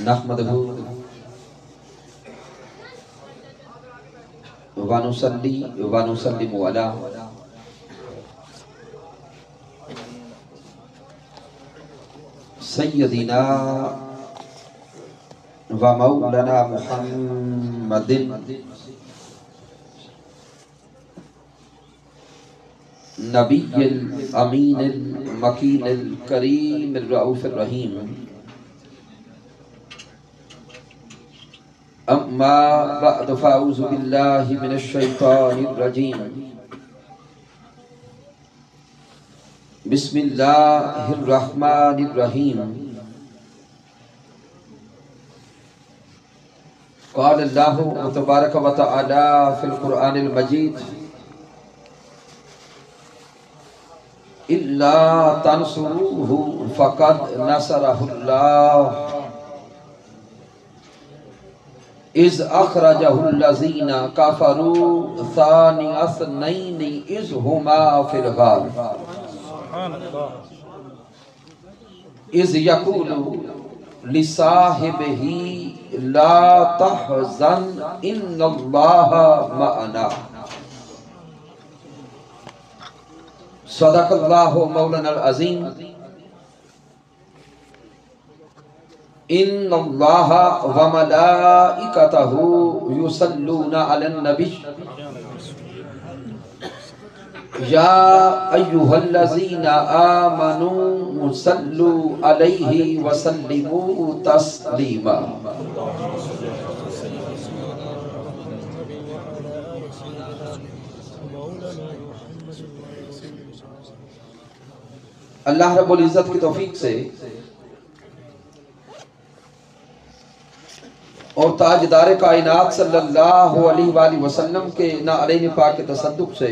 نحمدہ ونصلی ونسلم علی سیدنا و مولانا محمد نبی الامین المکین الکریم الرؤوف الرحیم اما بعد فاعوذ باللہ من الشیطان الرجیم بسم اللہ الرحمن الرحیم قال اللہ تبارک و تعالی فی القرآن المجید الا تنصروه فقد نصره اللہ اذ اخرجہ الذین کفروا ثانی اثنین اذ ہما فی الغار اذ یقول لصاحبہ لا تحزن ان اللہ معنا صدق اللہ مولانا العظیم ان اللہ و ملائکتہ یصلون علی النبی یا ایہا الذین آمنوا صلوا علیہ وسلموا تسلیما اللہ رب العزت کی توفیق سے اور تاجدار کائنات صلی اللہ علیہ وآلہ وسلم کے نعلین پاک کے تصدق سے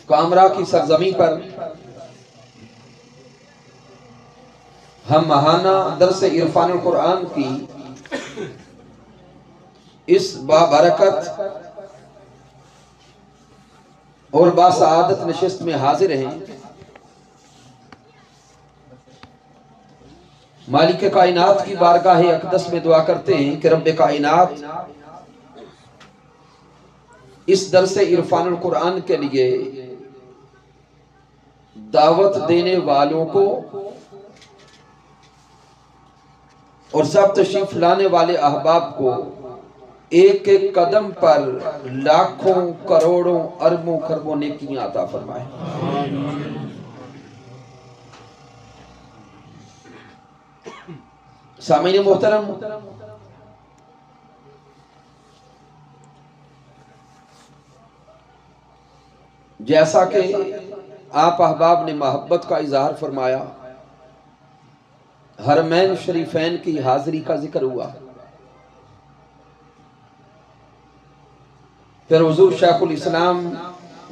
کامرہ کی سرزمین پر ہم ماہانہ درس عرفان القرآن کی اس بابرکت اور باسعادت نشست میں حاضر ہیں مالک کائنات کی بارگاہ اقدس میں دعا کرتے ہیں کہ رب کائنات اس درس عرفان القرآن کے لیے دعوت دینے والوں کو اور سب تشریف لانے والے احباب کو ایک ایک قدم پر لاکھوں کروڑوں اربوں خربوں نیکیاں عطا فرمائے سامعین محترم، جیسا کہ آپ احباب نے محبت کا اظہار فرمایا، حرمین شریفین کی حاضری کا ذکر ہوا، پھر حضور شیخ الاسلام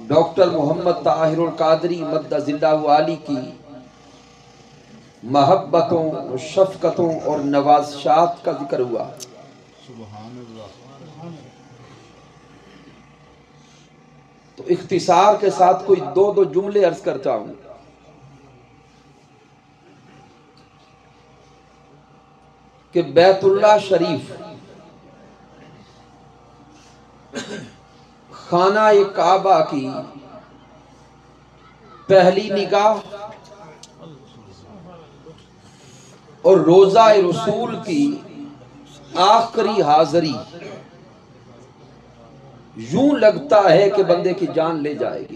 ڈاکٹر محمد طاہر القادری مدد ذلہ عالی کی محبتوں، شفقتوں اور نوازشات کا ذکر ہوا۔ تو اختصار کے ساتھ کوئی دو جملے عرض کرتا ہوں۔ کہ بیت اللہ شریف خانہ کعبہ کی پہلی نگاہ اور روضہ رسول کی آخری حاضری یوں لگتا ہے کہ بندے کی جان لے جائے گی۔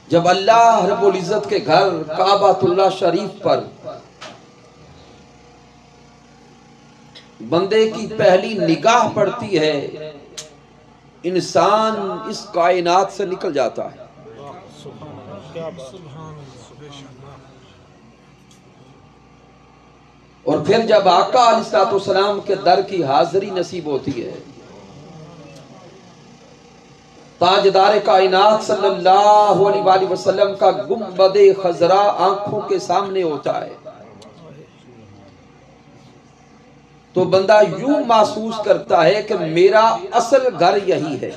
جب اللہ رب العزت کے گھر کعبۃ اللہ شریف پر بندے کی پہلی نگاہ پڑتی ہے، انسان اس کائنات سے نکل جاتا ہے۔ اور پھر جب آقا علیہ السلام کے در کی حاضری نصیب ہوتی ہے، تاجدار کائنات صلی اللہ علیہ وآلہ وسلم کا گنبد خضرا آنکھوں کے سامنے ہوتا ہے، تو بندہ یوں محسوس کرتا ہے کہ میرا اصل گھر یہی ہے۔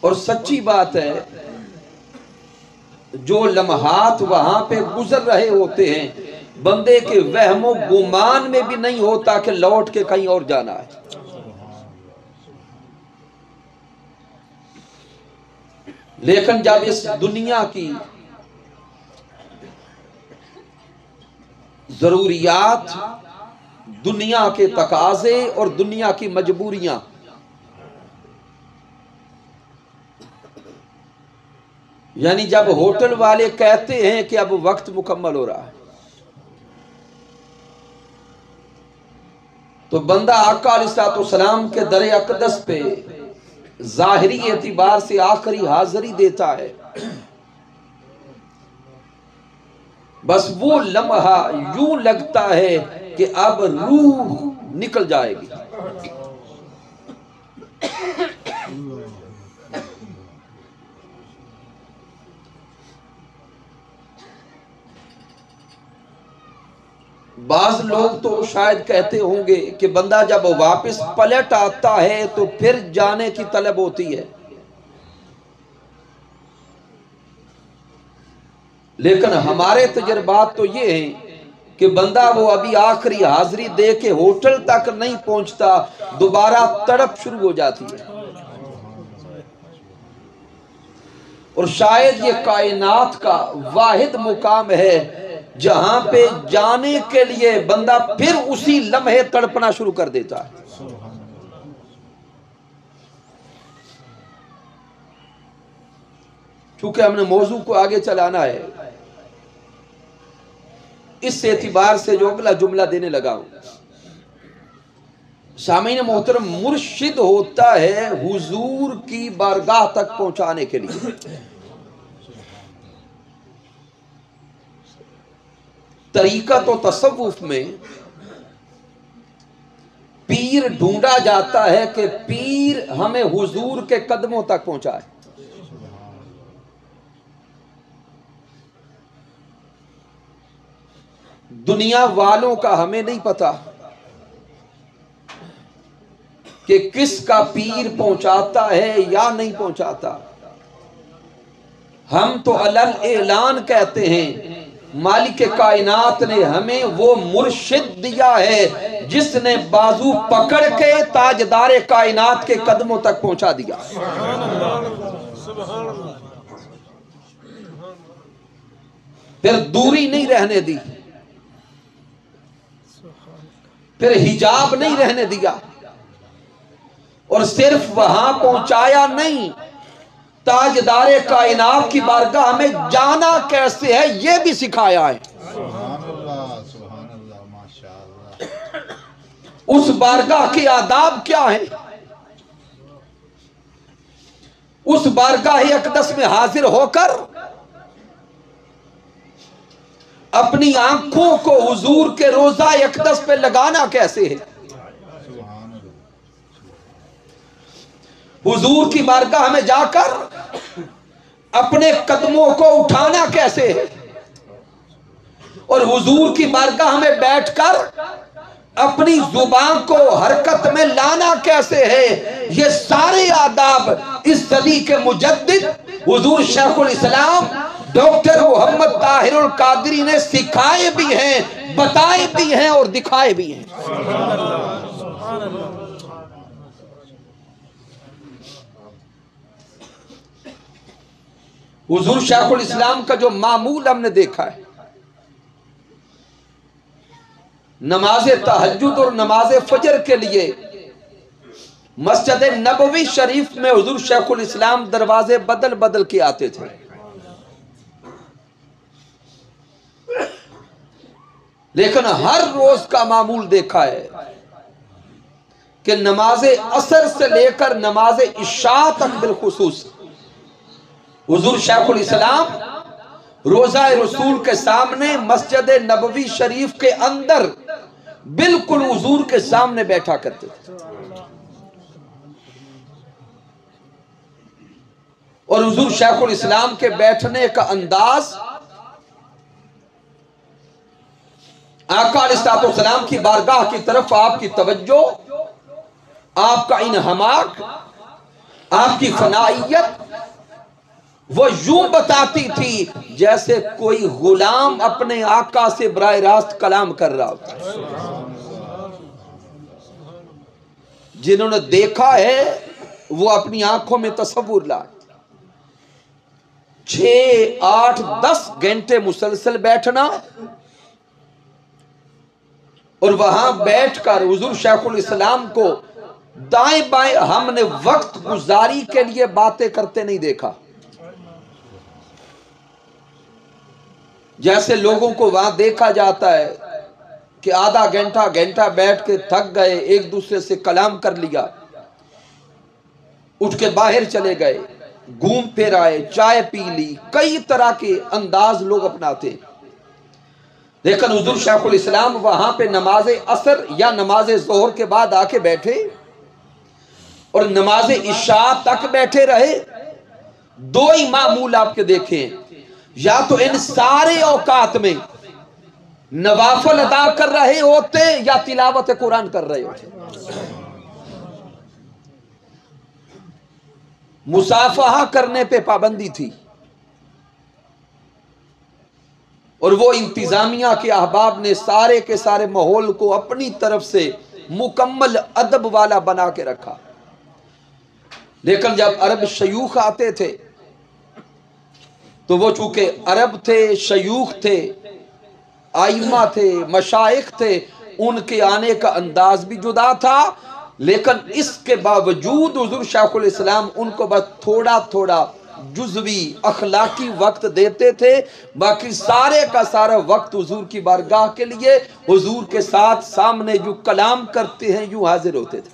اور سچی بات ہے جو لمحات وہاں پہ گزر رہے ہوتے ہیں بندے کے وہم و گمان میں بھی نہیں ہوتا کہ لوٹ کے کہیں اور جانا ہے. لیکن جب اس دنیا کی ضروریات، دنیا کے تقاضے اور دنیا کی مجبوریاں یعنی جب ہوٹل والے کہتے ہیں کہ اب وقت مکمل ہو رہا ہے تو بندہ آقا علیہ السلام کے در اقدس پہ ظاہری اعتبار سے آخری حاضری دیتا ہے. بس وہ لمحہ یوں لگتا ہے کہ اب روح نکل جائے گی. بعض لوگ تو شاید کہتے ہوں گے کہ بندہ جب واپس پلٹ آتا ہے تو پھر جانے کی طلب ہوتی ہے. لیکن ہمارے تجربات تو یہ ہیں کہ بندہ وہ ابھی آخری حاضری دے کے ہوٹل تک نہیں پہنچتا دوبارہ تڑپ شروع ہو جاتی ہے. اور شاید یہ کائنات کا واحد مقام ہے جہاں پہ جانے کے لیے بندہ پھر اسی لمحے تڑپنا شروع کر دیتا ہے. چونکہ ہم نے موضوع کو آگے چلانا ہے اس اعتبار سے جو اگلا جملہ دینے لگا ہوں. سامعین محترم، مرشد ہوتا ہے حضور کی بارگاہ تک پہنچانے کے لیے. طریقت و تصوف میں پیر ڈھونڈا جاتا ہے کہ پیر ہمیں حضور کے قدموں تک پہنچائے. دنیا والوں کا ہمیں نہیں پتا کہ کس کا پیر پہنچاتا ہے یا نہیں پہنچاتا. ہم تو علل اعلان کہتے ہیں مالک کائنات نے ہمیں وہ مرشد دیا ہے جس نے بازو پکڑ کے تاجدار کائنات کے قدموں تک پہنچا دیا. پھر دوری نہیں رہنے دی، پھر حجاب نہیں رہنے دیا، اور صرف وہاں پہنچایا نہیں، تاجدار کائنات کی بارگاہ میں جانا کیسے ہے یہ بھی سکھایا ہے. سبحان اللہ ماشاءاللہ. اس بارگاہ کے آداب کیا ہیں؟ اس بارگاہ اقدس میں حاضر ہو کر اپنی آنکھوں کو حضور کے روضہ اقدس پہ لگانا کیسے ہے؟ حضور کی بارگاہ میں جا کر اپنے قدموں کو اٹھانا کیسے ہے؟ اور حضور کی بارگاہ میں بیٹھ کر اپنی زبان کو حرکت میں لانا کیسے ہے؟ یہ سارے آداب اس صدی کے مجدد حضور شیخ الاسلام ڈاکٹر محمد طاہر القادری نے سکھائے بھی ہیں، بتائے بھی ہیں اور دکھائے بھی ہیں. حضور شیخ الاسلام کا جو معمول ہم نے دیکھا ہے، نماز تہجد اور نماز فجر کے لیے مسجد نبوی شریف میں حضور شیخ الاسلام دروازے بدل بدل کے آتے تھے. لیکن ہر روز کا معمول دیکھا ہے کہ نماز عصر سے لے کر نماز عشاء تک بالخصوص حضور شیخ الاسلام روضہ رسول کے سامنے مسجد نبوی شریف کے اندر بالکل حضور کے سامنے بیٹھا کرتے تھے. اور حضور شیخ الاسلام کے بیٹھنے کا انداز، آقا علیہ السلام کی بارگاہ کی طرف آپ کی توجہ، آپ کا انہماک، آپ کی فنائیت وہ یوں بتاتی تھی جیسے کوئی غلام اپنے آقا سے براہ راست کلام کر رہا ہوتا۔ جنہوں نے دیکھا ہے وہ اپنی آنکھوں میں تصور لائے۔ 6 8 10 گھنٹے مسلسل بیٹھنا اور وہاں بیٹھ کر حضور شیخ الاسلام کو دائیں بائیں ہم نے وقت گزاری کے لیے باتیں کرتے نہیں دیکھا۔ جیسے لوگوں کو وہاں دیکھا جاتا ہے کہ آدھا گھنٹہ بیٹھ کے تھک گئے، ایک دوسرے سے کلام کر لیا، اٹھ کے باہر چلے گئے، گھوم پھر آئے، چائے پی لی، کئی طرح کے انداز لوگ اپناتے۔ لیکن حضور شیخ الاسلام وہاں پہ نماز عصر یا نماز ظہر کے بعد آ کے بیٹھے اور نماز عشاء تک بیٹھے رہے۔ دو ہی معمول آپ کے دیکھیں، یا تو ان سارے اوقات میں نوافل ادا کر رہے ہوتے یا تلاوت قرآن کر رہے ہوتے۔ مصافحہ کرنے پہ پابندی تھی، اور وہ انتظامیہ کے احباب نے سارے کے سارے ماحول کو اپنی طرف سے مکمل ادب والا بنا کے رکھا۔ لیکن جب عرب شیوخ آتے تھے تو وہ چونکہ عرب تھے، شیوخ تھے، آئمہ تھے، مشائخ تھے، ان کے آنے کا انداز بھی جدا تھا، لیکن اس کے باوجود حضور شیخ الاسلام ان کو بس تھوڑا تھوڑا جزوی اخلاقی وقت دیتے تھے، باقی سارے کا سارا وقت حضور کی بارگاہ کے لیے حضور کے ساتھ سامنے جو کلام کرتے ہیں یوں حاضر ہوتے تھے۔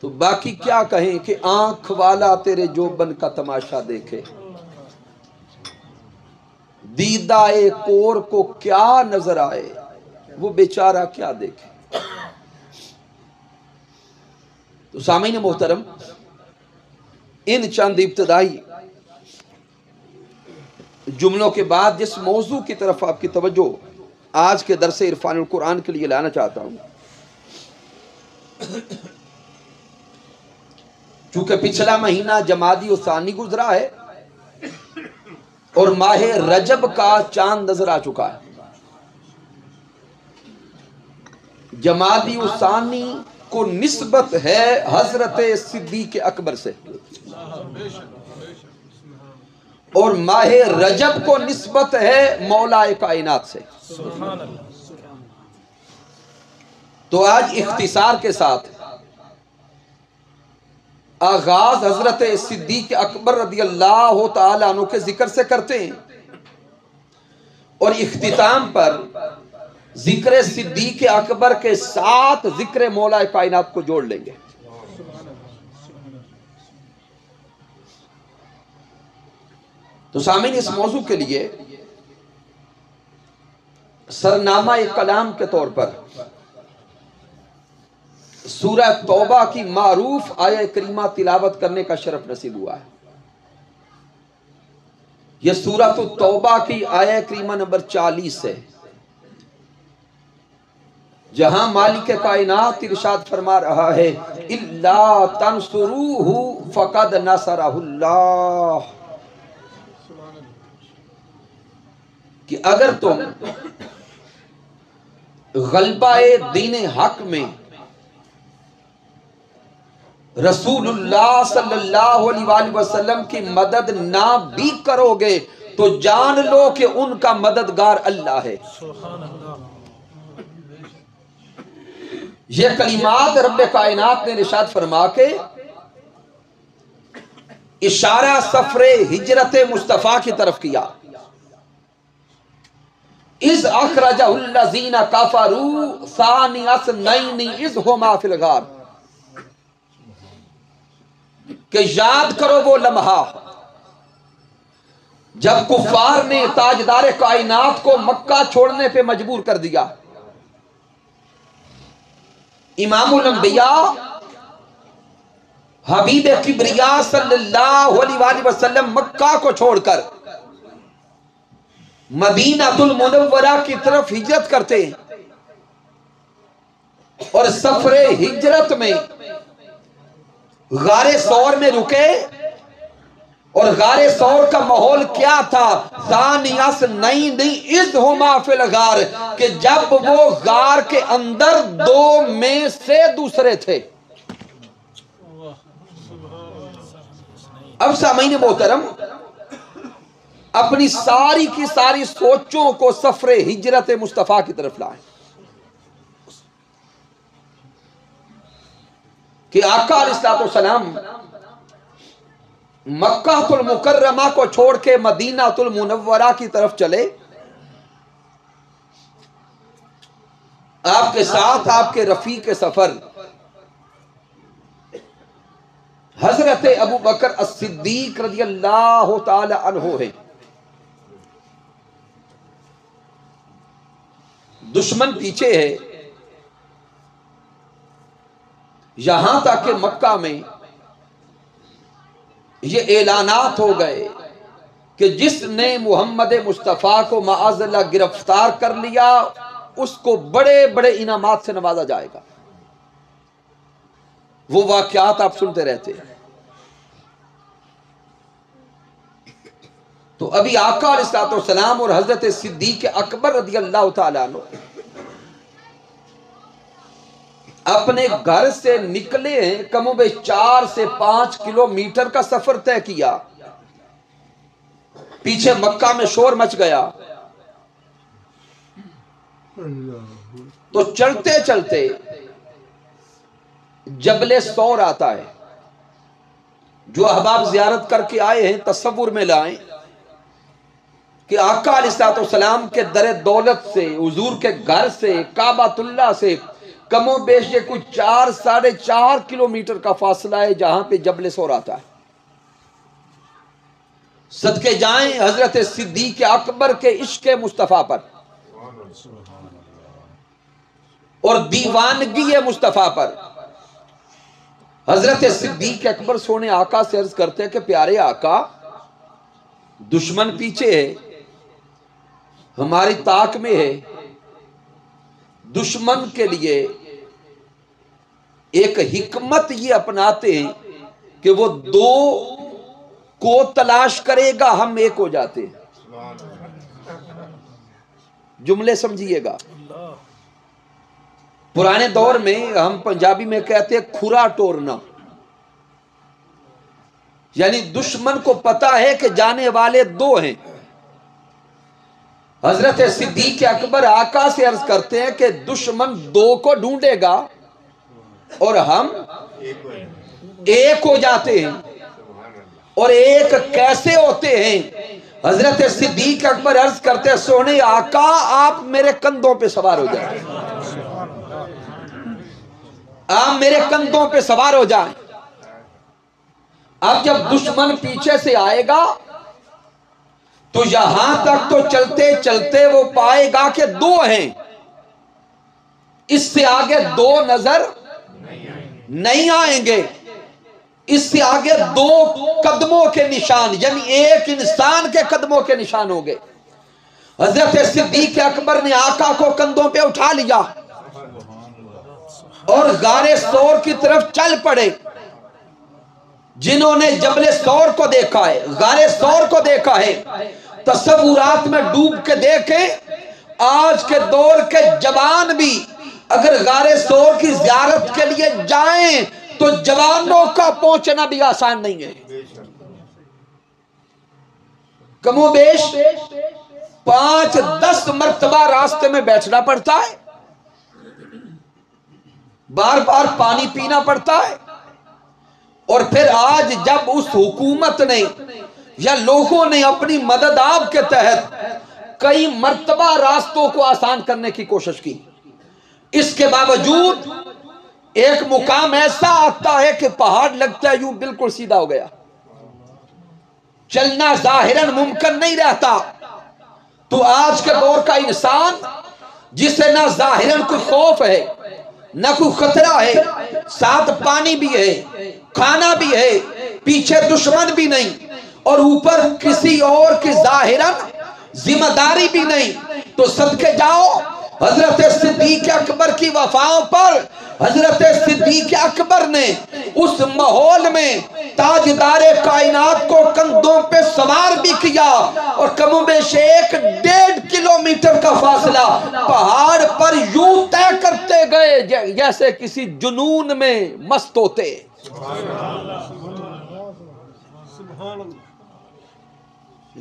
تو باقی کیا کہیں کہ آنکھ والا تیرے جوبن کا تماشا دیکھے، دیدہ کور کو کیا نظر آئے، وہ بیچارہ کیا دیکھے۔ تو سامعین محترم، ان چند ابتدائی جملوں کے بعد جس موضوع کی طرف آپ کی توجہ آج کے درس عرفان القرآن کے لیے لانا چاہتا ہوں، چونکہ پچھلا مہینہ جمادی الثانی گزرا ہے اور ماہ رجب کا چاند نظر آ چکا ہے۔ جمادی الثانی کو نسبت ہے حضرت صدیق اکبر سے، اور ماہ رجب کو نسبت ہے مولا کائنات سے۔ تو آج اختصار کے ساتھ آغاز حضرت صدیق اکبر رضی اللہ تعالیٰ عنہ کے ذکر سے کرتے ہیں، اور اختتام پر ذکر صدیق اکبر کے ساتھ ذکر مولا کائنات کو جوڑ لیں گے۔ تو سامعین، اس موضوع کے لیے سرنامہ کلام کے طور پر سورہ توبہ کی معروف آیہ کریمہ تلاوت کرنے کا شرف نصیب ہوا ہے۔ یہ سورہ توبہ کی آیہ کریمہ نمبر 40 ہے، جہاں مالک کائنات ارشاد فرما رہا ہے اِلَّا تَنْصُرُوهُ فَقَدْ نَصَرَهُ اللَّهُ، کہ اگر تم غلبہ دین حق میں رسول اللہ صلی اللہ علیہ وآلہ وسلم کی مدد نہ بھی کرو گے تو جان لو کہ ان کا مددگار اللہ ہے۔ یہ کلمات رب کائنات نے ارشاد فرما کے اشارہ سفر ہجرت مصطفیٰ کی طرف کیا۔ اِذْ أَخْرَجَهُ الَّذِينَ كَفَرُوا ثَانِيَ اثْنَيْنِ اِذْ هُمَا فِي الْغَارِ، کہ یاد کرو وہ لمحہ جب کفار نے تاجدار کائنات کو مکہ چھوڑنے پہ مجبور کر دیا۔ امام الانبیاء حبیب کبریا صلی اللہ علیہ وآلہ وسلم مکہ کو چھوڑ کر مدینہ المنورہ کی طرف ہجرت کرتے ہیں، اور سفر ہجرت میں غار ثور میں رکے، اور غار ثور کا ماحول کیا تھا؟ ثانیس نہیں اذ ہما فی الغار، کہ جب وہ غار کے اندر دو میں سے دوسرے تھے۔ اب سامعین محترم، اپنی ساری کی ساری سوچوں کو سفر ہجرت مصطفیٰ کی طرف لائیں کہ آقا علیہ السلام مکہ المکرمہ کو چھوڑ کے مدینہ المنورہ کی طرف چلے۔ آپ کے ساتھ آپ کے رفیق سفر حضرت ابو بکر الصدیق رضی اللہ تعالی عنہ ہے۔ دشمن پیچھے ہے، یہاں تک کہ مکہ میں یہ اعلانات ہو گئے کہ جس نے محمد مصطفیٰ کو معاذ اللہ گرفتار کر لیا اس کو بڑے بڑے انعامات سے نوازا جائے گا۔ وہ واقعات آپ سنتے رہتے ہیں۔ تو ابھی آقا علیہ السلام اور حضرت صدیق اکبر رضی اللہ تعالیٰ عنہ اپنے گھر سے نکلے ہیں، کم و بیش 4 سے 5 کلومیٹر کا سفر طے کیا۔ پیچھے مکہ میں شور مچ گیا، تو چلتے چلتے جبل ثور آتا ہے۔ جو احباب زیارت کر کے آئے ہیں تصور میں لائیں کہ آقا علیہ السلام کے در دولت سے، حضور کے گھر سے، کعبۃ اللہ سے کم و بیش یہ کچھ 4-4.5 کلومیٹر کا فاصلہ ہے جہاں پہ جبل ثور آتا ہے۔ صدقے جائیں حضرت صدیق اکبر کے عشق مصطفیٰ پر اور دیوانگی مصطفیٰ پر۔ حضرت صدیق اکبر سونے آقا سے عرض کرتے ہیں کہ پیارے آقا، دشمن پیچھے ہے، ہماری طاق میں ہے، دشمن کے لیے ایک حکمت یہ اپناتے ہیں کہ وہ 2 کو تلاش کرے گا، ہم 1 ہو جاتے ہیں۔ جملے سمجھیے گا، پرانے دور میں ہم پنجابی میں کہتے ہیں کھرا ٹورنا، یعنی دشمن کو پتا ہے کہ جانے والے 2 ہیں۔ حضرت صدیق اکبر آقا سے عرض کرتے ہیں کہ دشمن 2 کو ڈھونڈے گا اور ہم 1 ہو جاتے ہیں۔ اور 1 کیسے ہوتے ہیں؟ حضرت صدیق اکبر عرض کرتے ہیں سونے آقا آپ میرے کندھوں پہ سوار ہو جائیں، آپ میرے کندھوں پہ سوار ہو جائیں۔ اب جب دشمن پیچھے سے آئے گا تو یہاں تک تو چلتے چلتے وہ پائے گا کہ 2 ہیں، اس سے آگے 2 نظر نہیں آئیں گے، اس سے آگے 2 قدموں کے نشان، یعنی 1 انسان کے قدموں کے نشان ہوں گے۔ حضرت صدیق اکبر نے آقا کو کندھوں پہ اٹھا لیا اور غار ثور کی طرف چل پڑے۔ جنہوں نے جبل ثور کو دیکھا ہے، غار ثور کو دیکھا ہے، تصورات میں ڈوب کے دیکھیں، آج کے دور کے جوان بھی اگر غار ثور کی زیارت کے لیے جائیں تو جوانوں کا پہنچنا بھی آسان نہیں ہے۔ کم و بیش 5-10 مرتبہ راستے میں بیٹھنا پڑتا ہے، بار بار پانی پینا پڑتا ہے، اور پھر آج جب اس حکومت نے یا لوگوں نے اپنی مدد آپ کے تحت کئی مرتبہ راستوں کو آسان کرنے کی کوشش کی، اس کے باوجود ایک مقام ایسا آتا ہے کہ پہاڑ لگتا ہے یوں بالکل سیدھا ہو گیا، چلنا ظاہراً ممکن نہیں رہتا۔ تو آج کے دور کا انسان جسے نہ ظاہراً کوئی خوف ہے، نہ کوئی خطرہ ہے، ساتھ پانی بھی ہے، کھانا بھی ہے، پیچھے دشمن بھی نہیں، اور اوپر کسی اور کی ظاہراً ذمہ داری بھی نہیں، تو صدقے جاؤ حضرت صدیق اکبر کی وفاؤں پر حضرت صدیق اکبر نے اس ماحول میں تاجدار کائنات کو کندھوں پہ سوار بھی کیا، اور کم و بیش 1.5 کلومیٹر کا فاصلہ پہاڑ پر یوں طے کرتے گئے جیسے کسی جنون میں مست ہوتے۔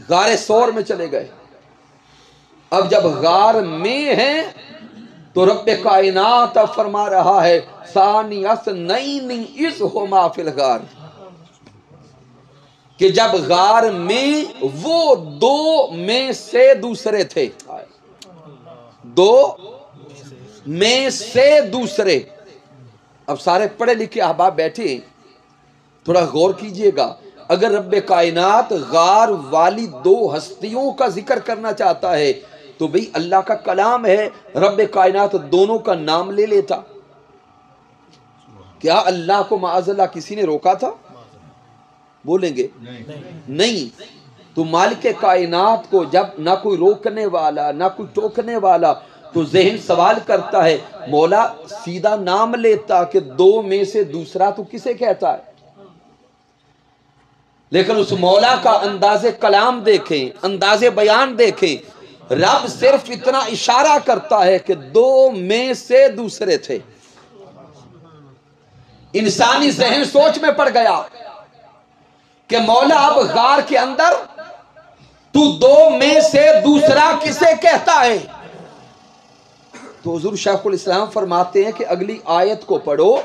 غار سور میں چلے گئے۔ اب جب غار میں ہیں تو رب کائنات اب فرما رہا ہے ثانی اثنین اذ ہما فی الغار، کہ جب غار میں وہ دو میں سے دوسرے تھے، دو میں سے دوسرے۔ اب سارے پڑھے لکھے احباب بیٹھے ہیں، تھوڑا غور کیجئے گا، اگر رب کائنات غار والی دو ہستیوں کا ذکر کرنا چاہتا ہے تو بھئی اللہ کا کلام ہے، رب کائنات دونوں کا نام لے لیتا۔ کیا اللہ کو معاذ اللہ کسی نے روکا تھا؟ بولیں گے نہیں۔ تو مالک کائنات کو جب نہ کوئی روکنے والا نہ کوئی ٹوکنے والا، تو ذہن سوال کرتا ہے مولا سیدھا نام لیتا کہ دو میں سے دوسرا تو کسے کہتا ہے؟ لیکن اس مولا کا انداز کلام دیکھیں، انداز بیان دیکھیں، رب صرف اتنا اشارہ کرتا ہے کہ دو میں سے دوسرے تھے۔ انسانی ذہن سوچ میں پڑ گیا کہ مولا اب غار کے اندر تو دو میں سے دوسرا کسے کہتا ہے؟ تو حضور شیخ الاسلام فرماتے ہیں کہ اگلی آیت کو پڑھو،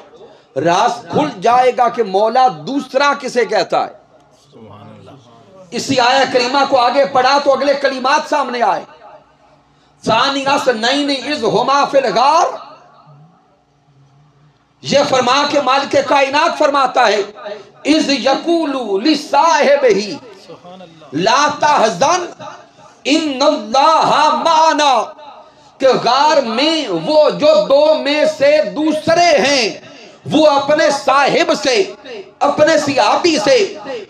راز کھل جائے گا کہ مولا دوسرا کسے کہتا ہے۔ اسی آیہ کریمہ کو آگے پڑھا تو اگلے کلمات سامنے آئے، ثانی اثنین اذ ہما فی الغار۔ یہ فرما کے مالک کائنات فرماتا ہے اذ یقول لصاحبہ لا تحزن ان اللہ معنا، کہ غار میں وہ جو دو میں سے دوسرے ہیں وہ اپنے صاحب سے، اپنے صحابی سے،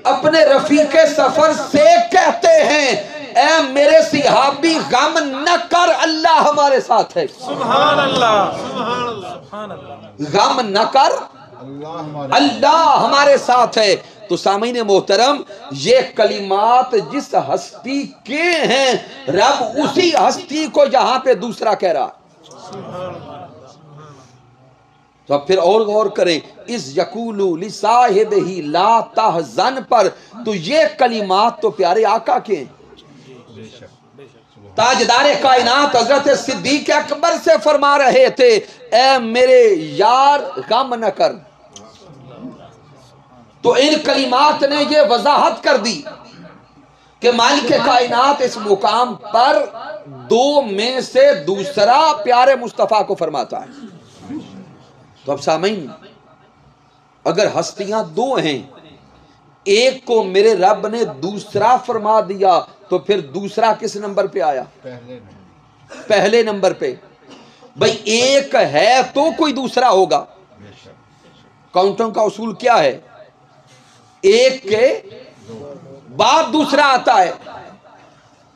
اپنے رفیق سفر سے کہتے ہیں اے میرے صحابی غم نہ کر، اللہ ہمارے ساتھ ہے۔ سبحان اللہ، سبحان اللہ، سبحان اللہ۔ غم نہ کر، اللہ ہمارے ساتھ ہے۔ تو سامعین محترم، یہ کلمات جس ہستی کے ہیں، رب اسی ہستی کو یہاں پہ دوسرا کہہ رہا۔ تو اب پھر اور غور کریں، اس یقولو لصاحبہ لا تحزن پر، تو یہ کلمات تو پیارے آقا کے ہیں۔ تاجدار کائنات حضرت صدیق اکبر سے فرما رہے تھے اے میرے یار غم نہ کر۔ تو ان کلمات نے یہ وضاحت کر دی کہ مالک کائنات اس مقام پر دو میں سے دوسرا پیارے مصطفیٰ کو فرماتا ہے۔ تو اب سامعین، اگر ہستیاں دو ہیں، ایک کو میرے رب نے دوسرا فرما دیا تو پھر دوسرا کس نمبر پہ آیا؟ پہلے نمبر پہ۔ بھئی ایک ہے تو کوئی دوسرا ہوگا۔ کاؤنٹنگ کا اصول کیا ہے؟ ایک کے بعد دوسرا آتا ہے۔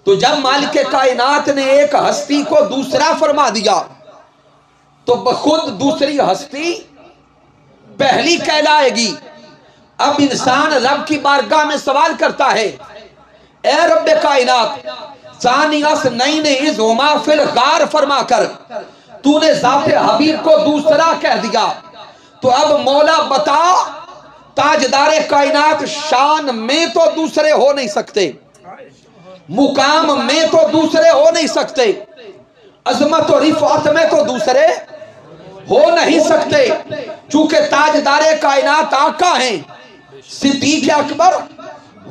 تو جب مالک کائنات نے ایک ہستی کو دوسرا فرما دیا تو بخود دوسری ہستی پہلی کہلائے گی۔ اب انسان رب کی بارگاہ میں سوال کرتا ہے اے رب کائنات، ثانی اثنین اذ ہما فی الغار فرما کر تو نے ذات حبیب کو دوسرا کہہ دیا، تو اب مولا بتا تاجدار کائنات شان میں تو دوسرے ہو نہیں سکتے، مقام میں تو دوسرے ہو نہیں سکتے، عظمت و رفعت میں تو دوسرے ہو نہیں سکتے، چونکہ تاجدار کائنات آقا ہیں، صدیق اکبر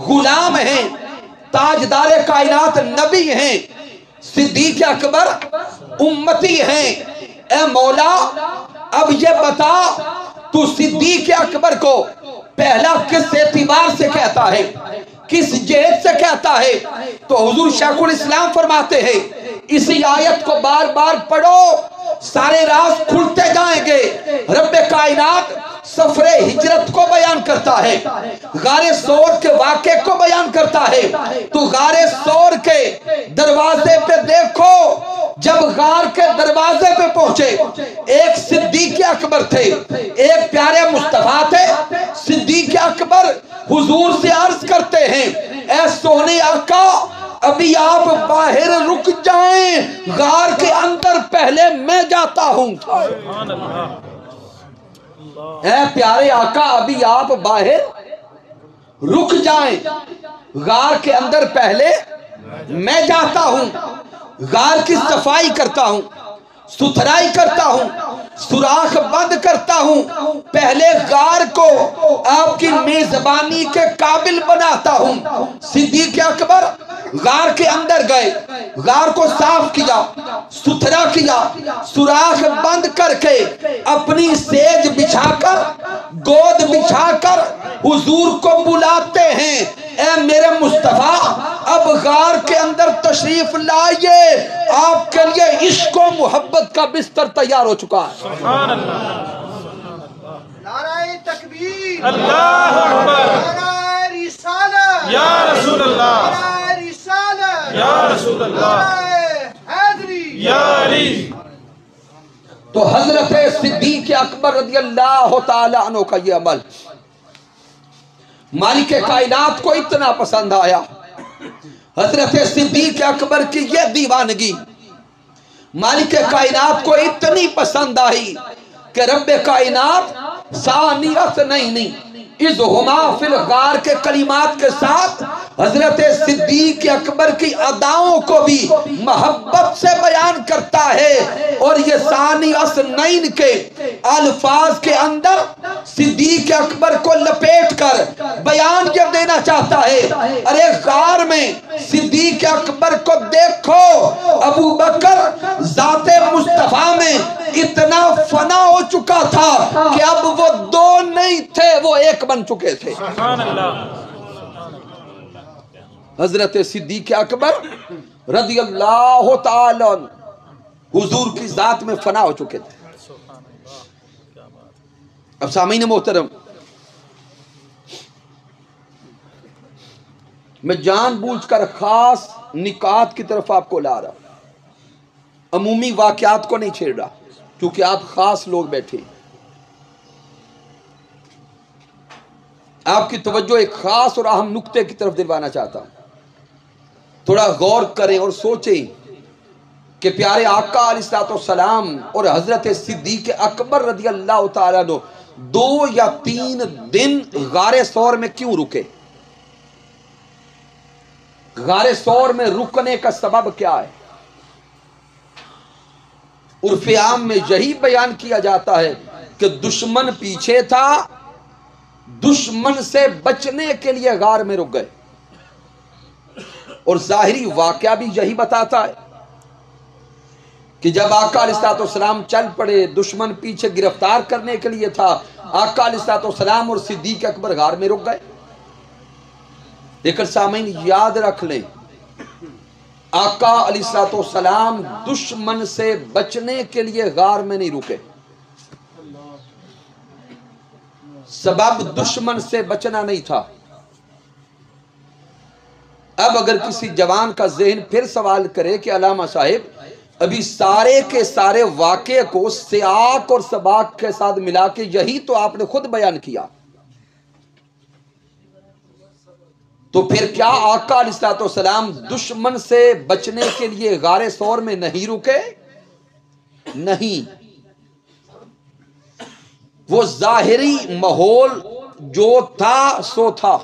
غلام ہیں، تاجدار کائنات نبی ہیں، صدیق اکبر امتی ہیں۔ اے مولا اب یہ بتا تو صدیق اکبر کو پہلا کس اعتبار سے کہتا ہے، کس جہت سے کہتا ہے؟ تو حضور شیخ الاسلام فرماتے ہیں اسی آیت کو بار بار پڑھو، سارے راز کھلتے جائیں گے۔ رب کائنات سفر ہجرت کو بیان کرتا ہے، غار سور کے واقعے کو بیان کرتا ہے۔ تو غار سور کے دروازے پہ دیکھو جب غار کے دروازے پہ پہنچے، ایک صدیق اکبر تھے، ایک پیارے مصطفیٰ تھے۔ صدیق اکبر حضور سے عرض کرتے ہیں، اے سونے آقا، ابھی آپ باہر رک جائیں، غار کے اندر پہلے میں جاتا ہوں۔ سبحان اللہ۔ اے پیارے آقا، ابھی آپ باہر رک جائیں، غار کے اندر پہلے میں جاتا ہوں، غار کی صفائی کرتا ہوں، ستھرائی کرتا ہوں، سوراخ بند کرتا ہوں، پہلے غار کو آپ کی میزبانی کے قابل بناتا ہوں۔ صدیق اکبر غار کے اندر گئے، غار کو صاف کیا، ستھرا کیا، سوراخ بند کر کے اپنی سیج بچھا کر، گود بچھا کر حضور کو بلاتے ہیں، اے میرے مصطفیٰ، اب غار کے اندر تشریف لائیے، آپ کے لیے عشق و محبت کا بستر تیار ہو چکا ہے۔ سبحان اللہ۔ نعرہ تکبیر، اللہ اکبر۔ نعرہ رسالت، یا رسول اللہ، نعرہ رسالت، یا رسول اللہ، نعرہ حیدری، یا علی۔ تو حضرت صدیق اکبر رضی اللہ تعالی عنہ کا یہ عمل مالک کائنات کو اتنا پسند آیا، حضرت صدیق اکبر کی یہ دیوانگی مالک کائنات کو اتنی پسند آئی کہ رب کائنات ثانیت نہیں اذ ہما فی الغار کے کلمات کے ساتھ حضرت صدیق اکبر کی اداؤں کو بھی محبت سے بیان کرتا ہے، اور یہ ثانی اثنین کے الفاظ کے اندر صدیق اکبر کو لپیٹ کر بیان یہ دینا چاہتا ہے، ارے غار میں صدیق اکبر کو دیکھو، ابو بکر ذات مصطفیٰ میں اتنا فنا ہو چکا تھا کہ اب وہ دو نہیں تھے، وہ ایک بن چکے تھے۔ سبحان اللہ۔ حضرت صدیق اکبر رضی اللہ تعالی عنہ حضور کی ذات میں فنا ہو چکے تھے۔ اب سامعین محترم، میں جان بوجھ کر خاص نکات کی طرف آپ کو لا رہا ہوں، عمومی واقعات کو نہیں چھیڑ رہا، کیونکہ آپ خاص لوگ بیٹھے ہیں۔ آپ کی توجہ ایک خاص اور اہم نقطے کی طرف دلوانا چاہتا ہوں، تھوڑا غور کریں اور سوچیں کہ پیارے آقا علیہ السلام اور حضرت صدیق اکبر رضی اللہ تعالیٰ عنہ 2 یا 3 دن غار ثور میں کیوں رکے؟ غار ثور میں رکنے کا سبب کیا ہے؟ عرف عام میں یہی بیان کیا جاتا ہے کہ دشمن پیچھے تھا، دشمن سے بچنے کے لیے غار میں رک گئے، اور ظاہری واقعہ بھی یہی بتاتا ہے کہ جب آقا علیہ السلام چل پڑے، دشمن پیچھے گرفتار کرنے کے لیے تھا، آقا علیہ السلام اور صدیق اکبر غار میں رک گئے۔ لیکن سامعین یاد رکھ لیں، آقا علیہ السلام دشمن سے بچنے کے لیے غار میں نہیں رکے، سبب دشمن سے بچنا نہیں تھا۔ اب اگر کسی جوان کا ذہن پھر سوال کرے کہ علامہ صاحب ابھی سارے کے سارے واقعے کو سیاق اور سباق کے ساتھ ملا کے یہی تو آپ نے خود بیان کیا، تو پھر کیا آقا علیہ السلام دشمن سے بچنے کے لیے غار ثور میں نہیں رکے؟ نہیں، وہ ظاہری ماحول جو تھا سو تھا۔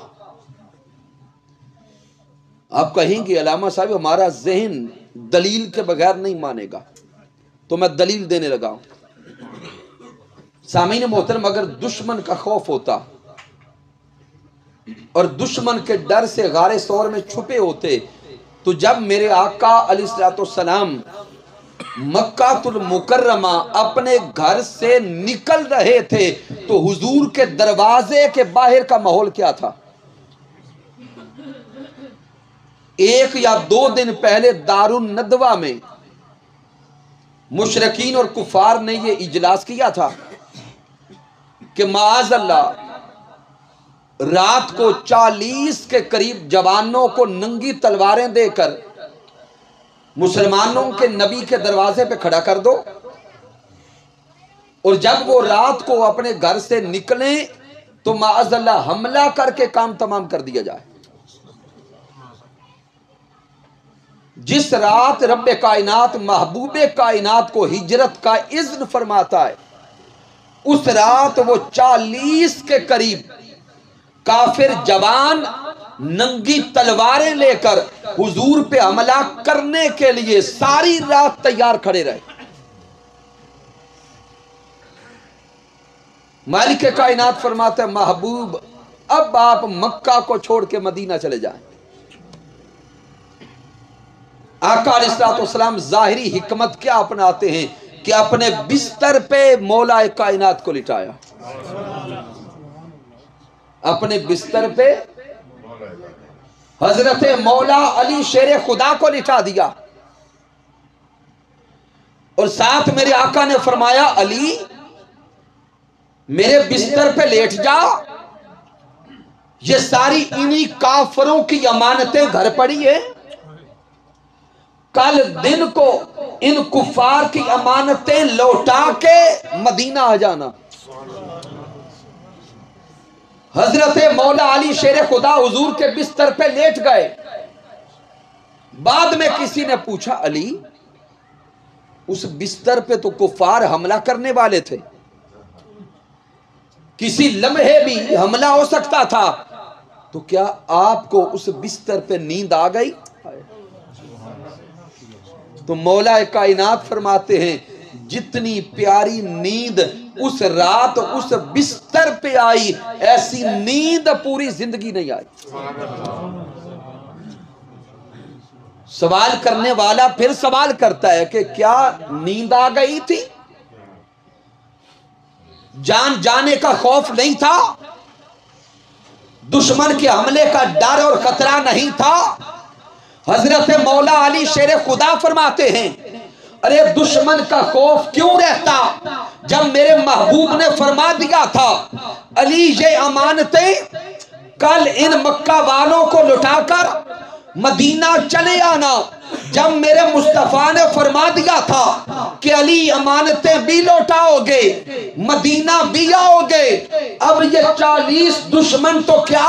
آپ کہیں گے علامہ صاحب ہمارا ذہن دلیل کے بغیر نہیں مانے گا، تو میں دلیل دینے لگا ہوں۔ سامعین محترم، اگر دشمن کا خوف ہوتا اور دشمن کے ڈر سے غار ثور میں چھپے ہوتے، تو جب میرے آقا علیہ السلام مکہ المکرمہ اپنے گھر سے نکل رہے تھے تو حضور کے دروازے کے باہر کا ماحول کیا تھا؟ 1 یا 2 دن پہلے دار الندوہ میں مشرکین اور کفار نے یہ اجلاس کیا تھا کہ معاذ اللہ رات کو 40 کے قریب جوانوں کو ننگی تلواریں دے کر مسلمانوں کے نبی کے دروازے پہ کھڑا کر دو، اور جب وہ رات کو اپنے گھر سے نکلیں تو معاذ اللہ حملہ کر کے کام تمام کر دیا جائے۔ جس رات رب کائنات محبوب کائنات کو ہجرت کا اذن فرماتا ہے، اس رات وہ 40 کے قریب کافر جوان ننگی تلواریں لے کر حضور پہ حملہ کرنے کے لیے ساری رات تیار کھڑے رہے۔ مالک کائنات فرماتا ہے محبوب اب آپ مکہ کو چھوڑ کے مدینہ چلے جائیں۔ آقا علیہ السلام ظاہری حکمت کیا اپناتے ہیں کہ اپنے بستر پہ مولا کائنات کو لٹایا، اپنے بستر پہ حضرت مولا علی شیر خدا کو لٹا دیا، اور ساتھ میرے آقا نے فرمایا علی میرے بستر پہ لیٹ جا، یہ ساری انہی کافروں کی امانتیں گھر پڑی ہیں، کل دن کو ان کفار کی امانتیں لوٹا کے مدینہ آ جانا۔ حضرت مولا علی شیر خدا حضور کے بستر پہ لیٹ گئے۔ بعد میں کسی نے پوچھا علی اس بستر پہ تو کفار حملہ کرنے والے تھے، کسی لمحے بھی حملہ ہو سکتا تھا، تو کیا آپ کو اس بستر پہ نیند آ گئی؟ تو مولا کائنات فرماتے ہیں جتنی پیاری نیند اس رات اس بستر پہ آئی، ایسی نیند پوری زندگی نہیں آئی۔ سوال کرنے والا پھر سوال کرتا ہے کہ کیا نیند آ گئی تھی؟ جان جانے کا خوف نہیں تھا؟ دشمن کے حملے کا ڈر اور خطرہ نہیں تھا؟ حضرت مولا علی شیر خدا فرماتے ہیں ارے دشمن کا خوف کیوں رہتا جب میرے محبوب نے فرما دیا تھا علی یہ امانتیں کل ان مکہ والوں کو لٹا کر مدینہ چلے آنا۔ جب میرے مصطفیٰ نے فرما دیا تھا کہ علی امانتیں بھی لوٹاؤ گے، مدینہ بھی آؤ گے، اب یہ 40 دشمن تو کیا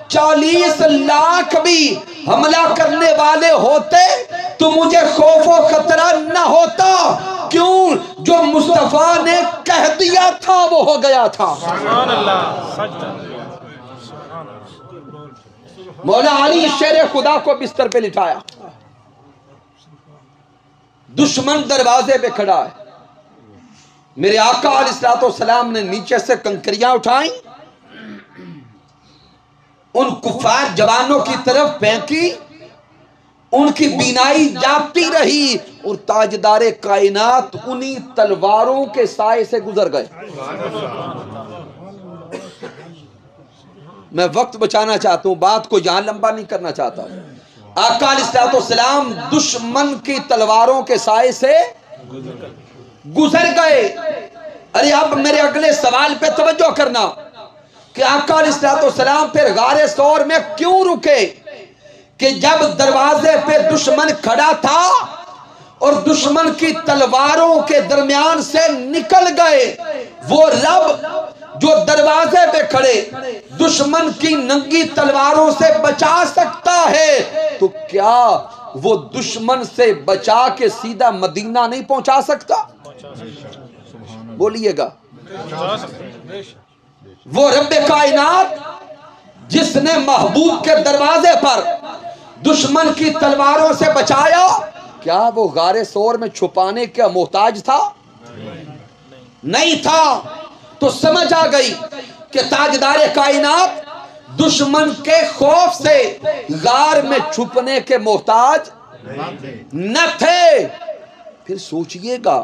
40 لاکھ بھی حملہ کرنے والے ہوتے تو مجھے خوف و خطرہ نہ ہوتا، کیوں جو مصطفیٰ نے کہہ دیا تھا وہ ہو گیا تھا۔ سبحان اللہ، سجدہ۔ مولا علی شیر خدا کو بستر پہ لٹایا، دشمن دروازے پہ کھڑا ہے، میرے آقا علیہ السلام نے نیچے سے کنکریاں اٹھائیں، ان کفار جوانوں کی طرف پھینکی، ان کی بینائی جاتی رہی، اور تاجدار کائنات انہی تلواروں کے سائے سے گزر گئے۔ میں وقت بچانا چاہتا ہوں، بات کو یہاں لمبا نہیں کرنا چاہتا۔ آقا علیہ السلام دشمن کی تلواروں کے سائے سے گزر گئے۔ ارے اب میرے اگلے سوال پہ توجہ کرنا کہ آقا علیہ السلام پھر غار ثور میں کیوں رکے، کہ جب دروازے پہ دشمن کھڑا تھا اور دشمن کی تلواروں کے درمیان سے نکل گئے، وہ رب جو دروازے پہ کھڑے دشمن کی ننگی تلواروں سے بچا سکتا ہے، تو کیا وہ دشمن سے بچا کے سیدھا مدینہ نہیں پہنچا سکتا؟ بولیے گا۔ وہ رب کائنات جس نے محبوب کے دروازے پر دشمن کی تلواروں سے بچایا، کیا وہ غار ثور میں چھپانے کا محتاج تھا؟ نہیں تھا۔ تو سمجھ آ گئی کہ تاجدار کائنات دشمن کے خوف سے غار میں چھپنے کے محتاج نہ تھے۔ پھر سوچئے گا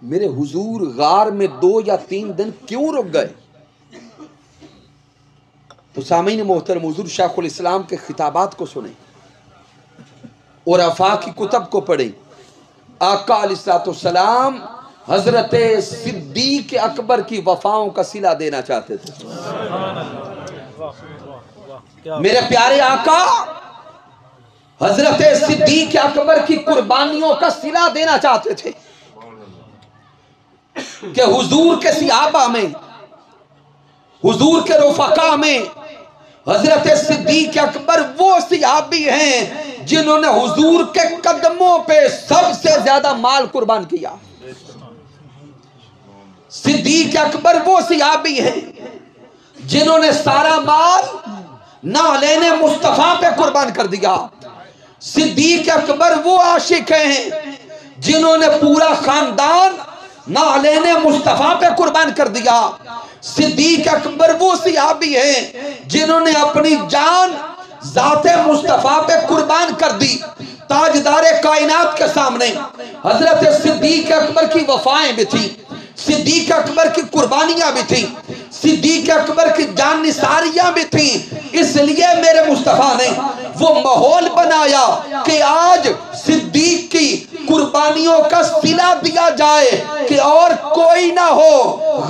میرے حضور غار میں 2 یا 3 دن کیوں رک گئے؟ تو سامعین محترم، حضور شیخ الاسلام کے خطابات کو سنیں اور عرفا کی کتب کو پڑھیں۔ آقا علیہ السلام حضرت صدیق اکبر کی وفاؤں کا صلہ دینا چاہتے تھے۔ سبحان اللہ، واہ واہ واہ، کیا میرے پیارے آقا حضرت صدیق اکبر کی قربانیوں کا صلہ دینا چاہتے تھے کہ حضور کے صحابہ میں، حضور کے رفقا میں حضرت صدیق اکبر وہ صحابی ہیں جنہوں نے حضور کے قدموں پہ سب سے زیادہ مال قربان کیا۔ صدیق اکبر وہ صحابی ہیں جنہوں نے سارا مال نعلین مصطفیٰ پہ قربان کر دیا۔ صدیق اکبر وہ عاشق ہیں جنہوں نے پورا خاندان نعلین مصطفیٰ پہ قربان کر دیا۔ صدیق اکبر وہ صحابی ہیں جنہوں نے اپنی جان ذات مصطفیٰ پہ قربان کر دی۔ تاجدار کائنات کے سامنے حضرت صدیق اکبر کی وفائیں بھی تھیں، صدیق اکبر کی قربانیاں بھی تھیں، صدیق اکبر کی جان نثاریاں بھی تھیں۔ اس لیے میرے مصطفیٰ نے وہ ماحول بنایا کہ آج صدیق کی قربانیوں کا صلہ دیا جائے کہ اور کوئی نہ ہو۔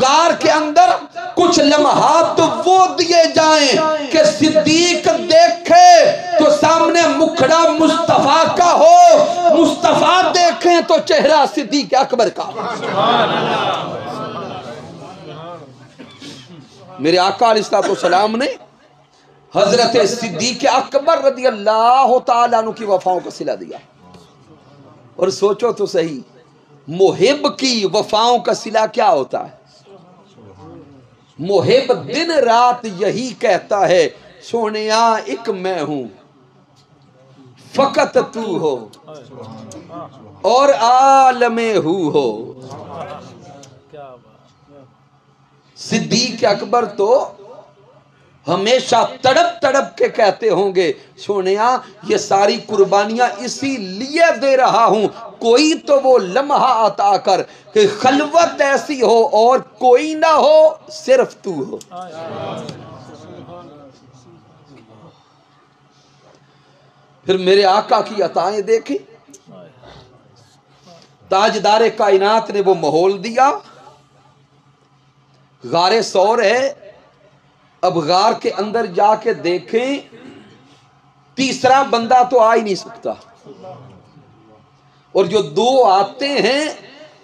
غار کے اندر کچھ لمحات تو وہ دیے جائیں کہ صدیق دیکھے تو سامنے مکھڑا مصطفیٰ کا ہو، مصطفیٰ دیکھیں تو چہرہ صدیق اکبر کا۔ میرے آقا علیہ السلام نے حضرت صدیق اکبر رضی اللہ تعالیٰ عنہ کی وفاؤں کا صلہ دیا۔ اور سوچو تو صحیح، محب کی وفاؤں کا صلہ کیا ہوتا ہے؟ محب دن رات یہی کہتا ہے سونیا ایک میں ہوں فقط تو ہو اور عالم ہو۔ صدیق اکبر تو ہمیشہ تڑپ تڑپ کے کہتے ہوں گے سونیا یہ ساری قربانیاں اسی لیے دے رہا ہوں، کوئی تو وہ لمحہ عطا کر کہ خلوت ایسی ہو اور کوئی نہ ہو، صرف تو ہو۔ پھر میرے آقا کی عطائیں دیکھیں، تاجدار کائنات نے وہ ماحول دیا۔ غار ثور ہے، اب غار کے اندر جا کے دیکھیں تیسرا بندہ تو آ ہی نہیں سکتا، اور جو دو آتے ہیں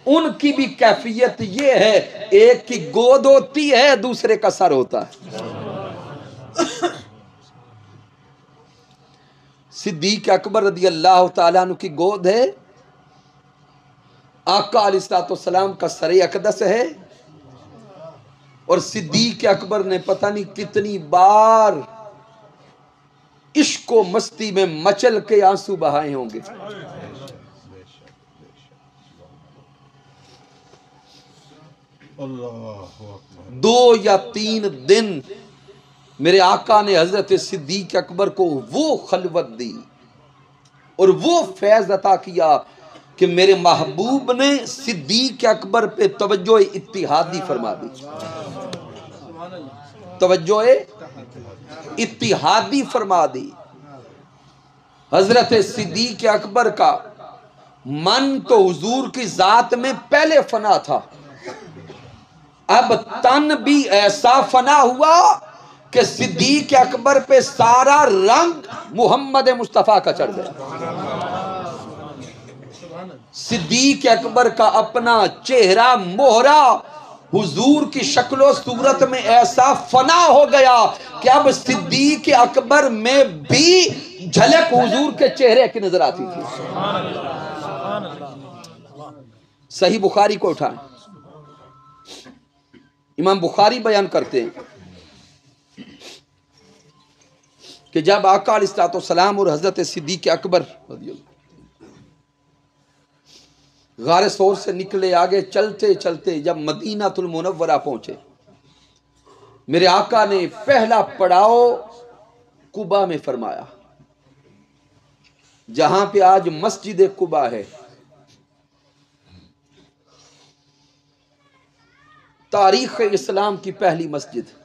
ان کی بھی کیفیت یہ ہے، ایک کی گود ہوتی ہے دوسرے کا سر ہوتا ہے۔ صدیق اکبر رضی اللہ تعالیٰ عنہ کی گود ہے، آقا علیہ السلام کا سر اقدس ہے، اور صدیق اکبر نے پتہ نہیں کتنی بار عشق و مستی میں مچل کے آنسو بہائے ہوں گے۔ دو یا تین دن میرے آقا نے حضرت صدیق اکبر کو وہ خلوت دی اور وہ فیض عطا کیا کہ میرے محبوب نے صدیق اکبر پہ توجہ اتحادی فرما دی، توجہ اتحادی فرما دی۔ حضرت صدیق اکبر کا من تو حضور کی ذات میں پہلے فنا تھا، اب تن بھی ایسا فنا ہوا کہ صدیق اکبر پہ سارا رنگ محمد مصطفیٰ کا چڑھ گیا۔ صدیق اکبر کا اپنا چہرہ مہرا حضور کی شکل و صورت میں ایسا فنا ہو گیا کہ اب صدیق اکبر میں بھی جھلک حضور کے چہرے کی نظر آتی تھی۔ صحیح بخاری کو اٹھائیں، امام بخاری بیان کرتے ہیں کہ جب آقا علیہ السلام اور حضرت صدیق اکبر غار ثور سے نکلے، آگے چلتے چلتے جب مدینہ المنورہ پہنچے، میرے آقا نے پہلا پڑاؤ قباء میں فرمایا، جہاں پہ آج مسجد قباء ہے۔ تاریخ اسلام کی پہلی مسجد،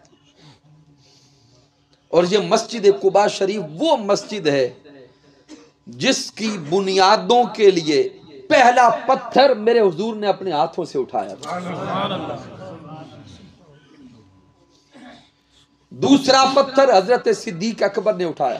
اور یہ مسجد قباء شریف وہ مسجد ہے جس کی بنیادوں کے لیے پہلا پتھر میرے حضور نے اپنے ہاتھوں سے اٹھایا تھا۔ دوسرا پتھر حضرت صدیق اکبر نے اٹھایا،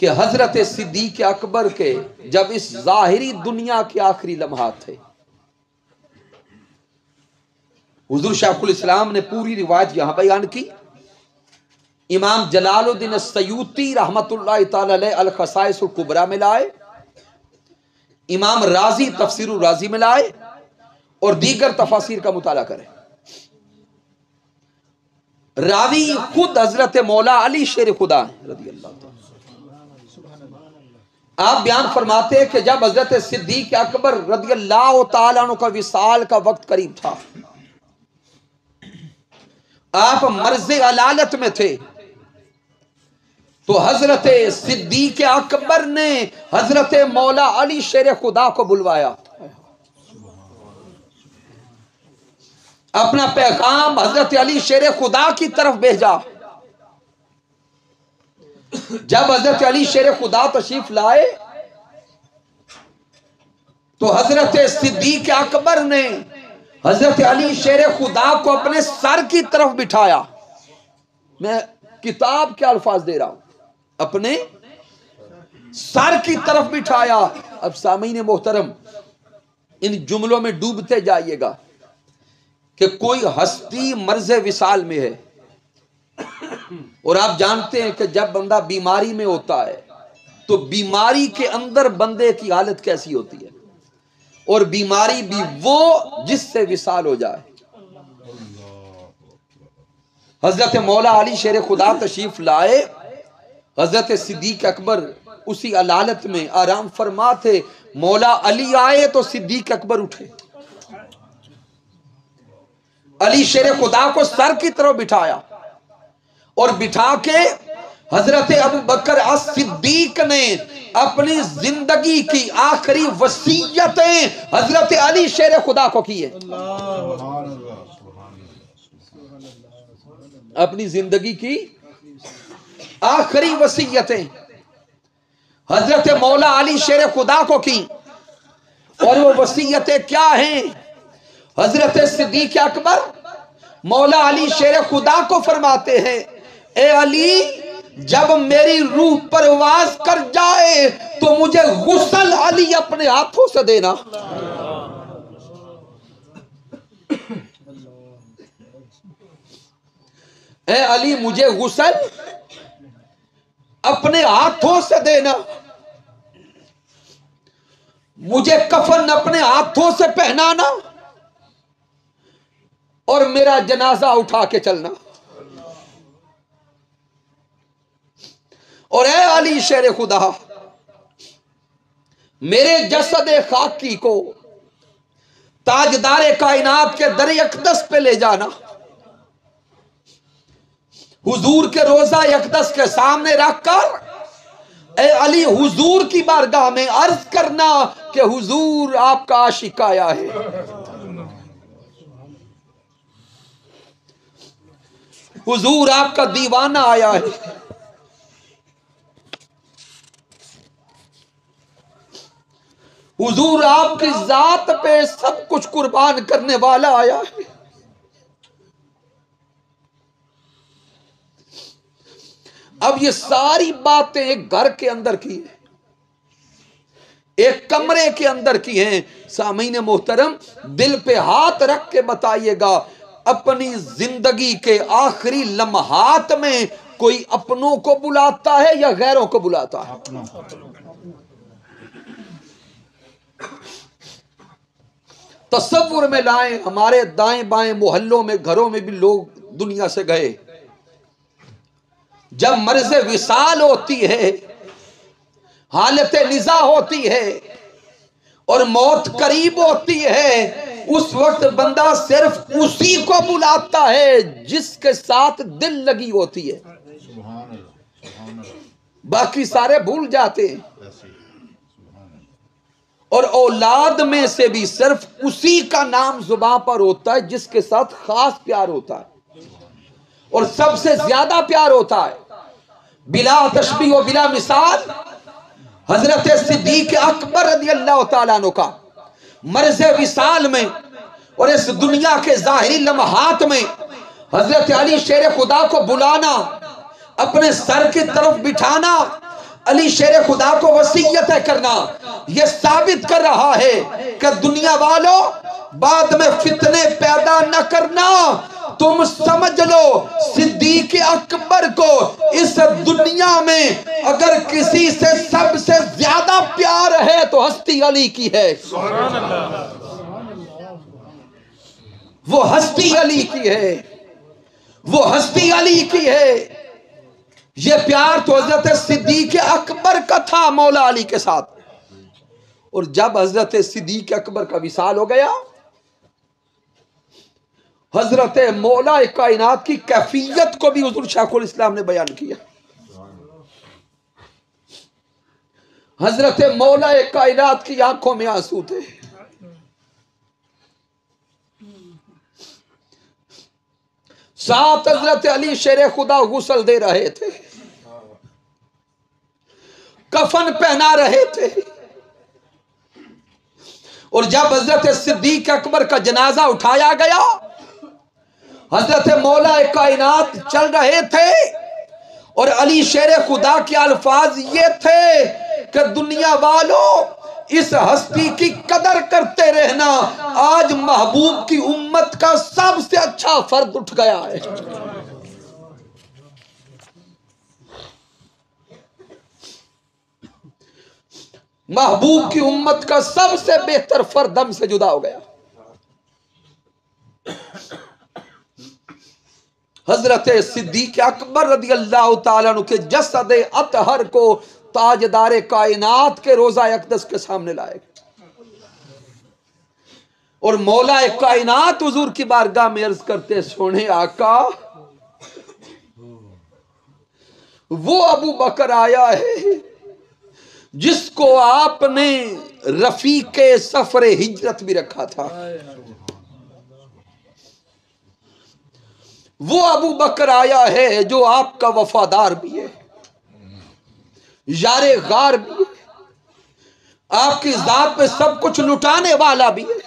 کہ حضرت صدیق اکبر کے جب اس ظاہری دنیا کے آخری لمحات تھے، حضور شیخ الاسلام نے پوری روایت یہاں بیان کی، امام جلال الدین السیوطی رحمت اللہ تعالی علیہ الخصائص الکبریٰ میں لائے، امام رازی تفسیر الرازی میں لائے، اور دیگر تفاسیر کا مطالعہ کریں۔ راوی خود حضرت مولا علی شیر خدا ہیں رضی اللہ تعالی۔ آپ بیان فرماتے ہیں کہ جب حضرت صدیق اکبر رضی اللہ تعالیٰ عنہ کا وصال کا وقت قریب تھا، آپ مرض علالت میں تھے، تو حضرت صدیق اکبر نے حضرت مولا علی شیر خدا کو بلوایا، اپنا پیغام حضرت علی شیر خدا کی طرف بھیجا۔ جب حضرت علی شیر خدا تشریف لائے تو حضرت صدیق اکبر نے حضرت علی شیر خدا کو اپنے سر کی طرف بٹھایا۔ میں کتاب کے الفاظ دے رہا ہوں، اپنے سر کی طرف بٹھایا۔ اب سامعین محترم، ان جملوں میں ڈوبتے جائیے گا کہ کوئی ہستی مرض وصال میں ہے، اور آپ جانتے ہیں کہ جب بندہ بیماری میں ہوتا ہے تو بیماری کے اندر بندے کی حالت کیسی ہوتی ہے، اور بیماری بھی وہ جس سے وصال ہو جائے۔ حضرت مولا علی شیر خدا تشریف لائے، حضرت صدیق اکبر اسی علالت میں آرام فرما تھے۔ مولا علی آئے تو صدیق اکبر اٹھے، علی شیر خدا کو سر کی طرف بٹھایا، اور بٹھا کے حضرت ابوبکر الصدیق نے اپنی زندگی کی آخری وصیتیں حضرت علی شیر خدا کو کی ہے۔ اپنی زندگی کی آخری وصیتیں حضرت مولا علی شیر خدا کو کی، اور وہ وصیتیں کیا ہیں؟ حضرت صدیق اکبر مولا علی شیر خدا کو فرماتے ہیں، اے علی، جب میری روح پرواز کر جائے تو مجھے غسل علی اپنے ہاتھوں سے دینا۔ اے علی، مجھے غسل اپنے ہاتھوں سے دینا، مجھے کفن اپنے ہاتھوں سے پہنانا، اور میرا جنازہ اٹھا کے چلنا۔ اور اے علی شیر خدا، میرے جسد خاکی کو تاجدار کائنات کے در اقدس پہ لے جانا، حضور کے روضہ اقدس کے سامنے رکھ کر اے علی حضور کی بارگاہ میں عرض کرنا کہ حضور آپ کا عاشق آیا ہے۔ حضور آپ کا دیوانہ آیا ہے۔ حضور آپ کی ذات پہ سب کچھ قربان کرنے والا آیا ہے۔ اب یہ ساری باتیں ایک گھر کے اندر کی ہیں، ایک کمرے کے اندر کی ہیں۔ سامعین محترم، دل پہ ہاتھ رکھ کے بتائیے گا، اپنی زندگی کے آخری لمحات میں کوئی اپنوں کو بلاتا ہے یا غیروں کو بلاتا ہے؟ تصور میں لائیں، ہمارے دائیں بائیں محلوں میں، گھروں میں بھی لوگ دنیا سے گئے، جب مرض وصال ہوتی ہے، حالت نزاع ہوتی ہے اور موت قریب ہوتی ہے، اس وقت بندہ صرف اسی کو بلاتا ہے جس کے ساتھ دل لگی ہوتی ہے، باقی سارے بھول جاتے ہیں۔ اور اولاد میں سے بھی صرف اسی کا نام زباں پر ہوتا ہے جس کے ساتھ خاص پیار ہوتا ہے اور سب سے زیادہ پیار ہوتا ہے۔ بلا تشبیہ و بلا مثال حضرت صدیق اکبر رضی اللہ تعالیٰ عنہ کا مرض وصال میں اور اس دنیا کے ظاہری لمحات میں حضرت علی شیر خدا کو بلانا، اپنے سر کی طرف بٹھانا، علی شیر خدا کو وصیت کرنا یہ ثابت کر رہا ہے کہ دنیا والوں بعد میں فتنے پیدا نہ کرنا. تم سمجھ لو صدیق اکبر کو اس دنیا میں اگر کسی سے سب سے زیادہ پیار ہے تو ہستی علی کی ہے. وہ ہستی علی کی ہے، وہ ہستی علی کی ہے. یہ پیار تو حضرت صدیق اکبر کا تھا مولا علی کے ساتھ. اور جب حضرت صدیق اکبر کا وصال ہو گیا، حضرت مولا کائنات کی کیفیت کو بھی حضور شیخ الاسلام نے بیان کیا. حضرت مولا کائنات کی آنکھوں میں آنسو تھے. ساتھ حضرت علی شیر خدا غسل دے رہے تھے، کفن پہنا رہے تھے. اور جب حضرت صدیق اکبر کا جنازہ اٹھایا گیا، حضرت مولا کائنات چل رہے تھے اور علی شیر خدا کے الفاظ یہ تھے کہ دنیا والوں اس ہستی کی قدر کرتے رہنا، آج محبوب کی امت کا سب سے اچھا فرد اٹھ گیا ہے. محبوب کی امت کا سب سے بہتر فرد ہم سے جدا ہو گیا. حضرت صدیق اکبر رضی اللہ تعالیٰ عنہ کے جسد اطہر کو تاجدار کائنات کے روضہ اقدس کے سامنے لائے اور مولا کائنات حضور کی بارگاہ میں عرض کرتے، سونے آقا وہ ابو بکر آیا ہے جس کو آپ نے رفیق سفر ہجرت بھی رکھا تھا. وہ ابو بکر آیا ہے جو آپ کا وفادار بھی ہے، یار غار بھی ہے، آپ کی ذات پہ سب کچھ لٹانے والا بھی ہے.